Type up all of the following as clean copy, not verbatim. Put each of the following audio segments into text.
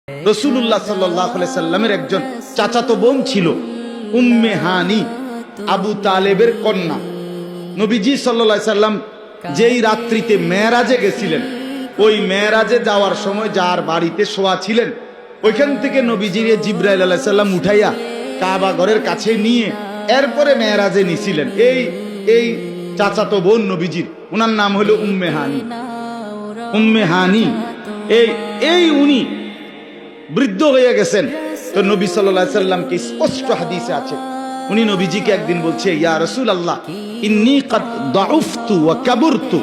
রাসূলুল্লাহ সাল্লাল্লাহু আলাইহি সাল্লামের একজন চাচাতো বোন ছিল উম্মে হানি, আবু তালেবের কন্যা। নবীজি সাল্লাল্লাহু আলাইহি সাল্লাম যেই রাত্রিতে মেরাজে গেছিলেন, ওই মেরাজে যাওয়ার সময় যার বাড়িতে শোয়া ছিলেন, ওইখান থেকে নবীজির জিবরাইল আলাইহিস সালাম উঠাইয়া কাবা ঘরের কাছে নিয়ে এরপরে মেরাজে নিছিলেন। এই চাচাতো বোন নবীজির, ওনার নাম হলো উম্মে হানি। উম্মে হানি এই উনি বৃদ্ধ হয়ে গেছেন। তো নবী সাল্লাল্লাহু আলাইহি সাল্লামকে স্পষ্ট হাদিসে আছে, উনি নবীজিকে একদিন বলছে, ইয়া রাসূলুল্লাহ ইন্নী কাদ দাউফতু ওয়া কাবুরতু,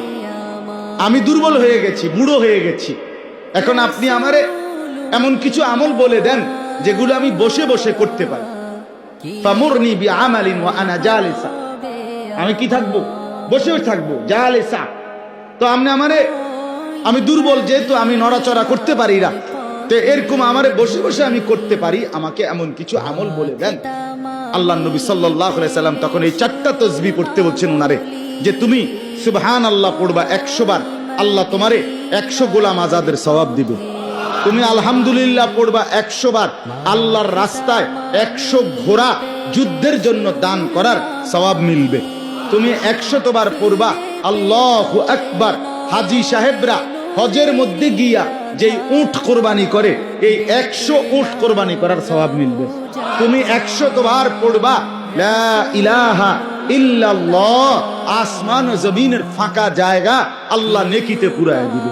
আমি দুর্বল হয়ে গেছি, বুড়ো হয়ে গেছি, এখন আপনি আমারে এমন কিছু আমল বলে দেন যেগুলো আমি বসে বসে করতে পারি। ফামুরনি বিআমালিন ওয়া আনা জালিসা, আমি কি থাকবো? বসে থাকবো, জালিসা। তো আপনি আমারে, আমি দুর্বল যেহেতু আমি নড়াচড়া করতে পারি না, তো এরকম আমারে বসে বসে আমি করতে পারি, আমাকে এমন কিছু আমল বলে দেন। আল্লাহ নবী সাল্লাল্লাহু আলাইহি সাল্লাম তখন এই 4টা তাসবিহ পড়তে বলছেন উনারে, যে তুমি সুবহানাল্লাহ পড়বা 100 বার, আল্লাহ তোমারে 100 গোলাম আজাদের সওয়াব দিবে। তুমি আলহামদুলিল্লাহ পড়বা 100 বার, আল্লাহর রাস্তায় 100 ঘোড়া যুদ্ধের জন্য দান করার সওয়াব মিলবে। তুমি 100 বার পড়বা আল্লাহু আকবার, হাজী সাহেবরা হজের মধ্যে গিয়া যেই উট কোরবানি করে, এই 100 উট কোরবানি করার সওয়াব মিলবে। তুমি 100 বার পড়বা লা ইলাহা ইল্লাল্লাহ, আসমান ও জমিনের ফাঁকা জায়গা আল্লাহ নেকিতে পুরায় দিবে।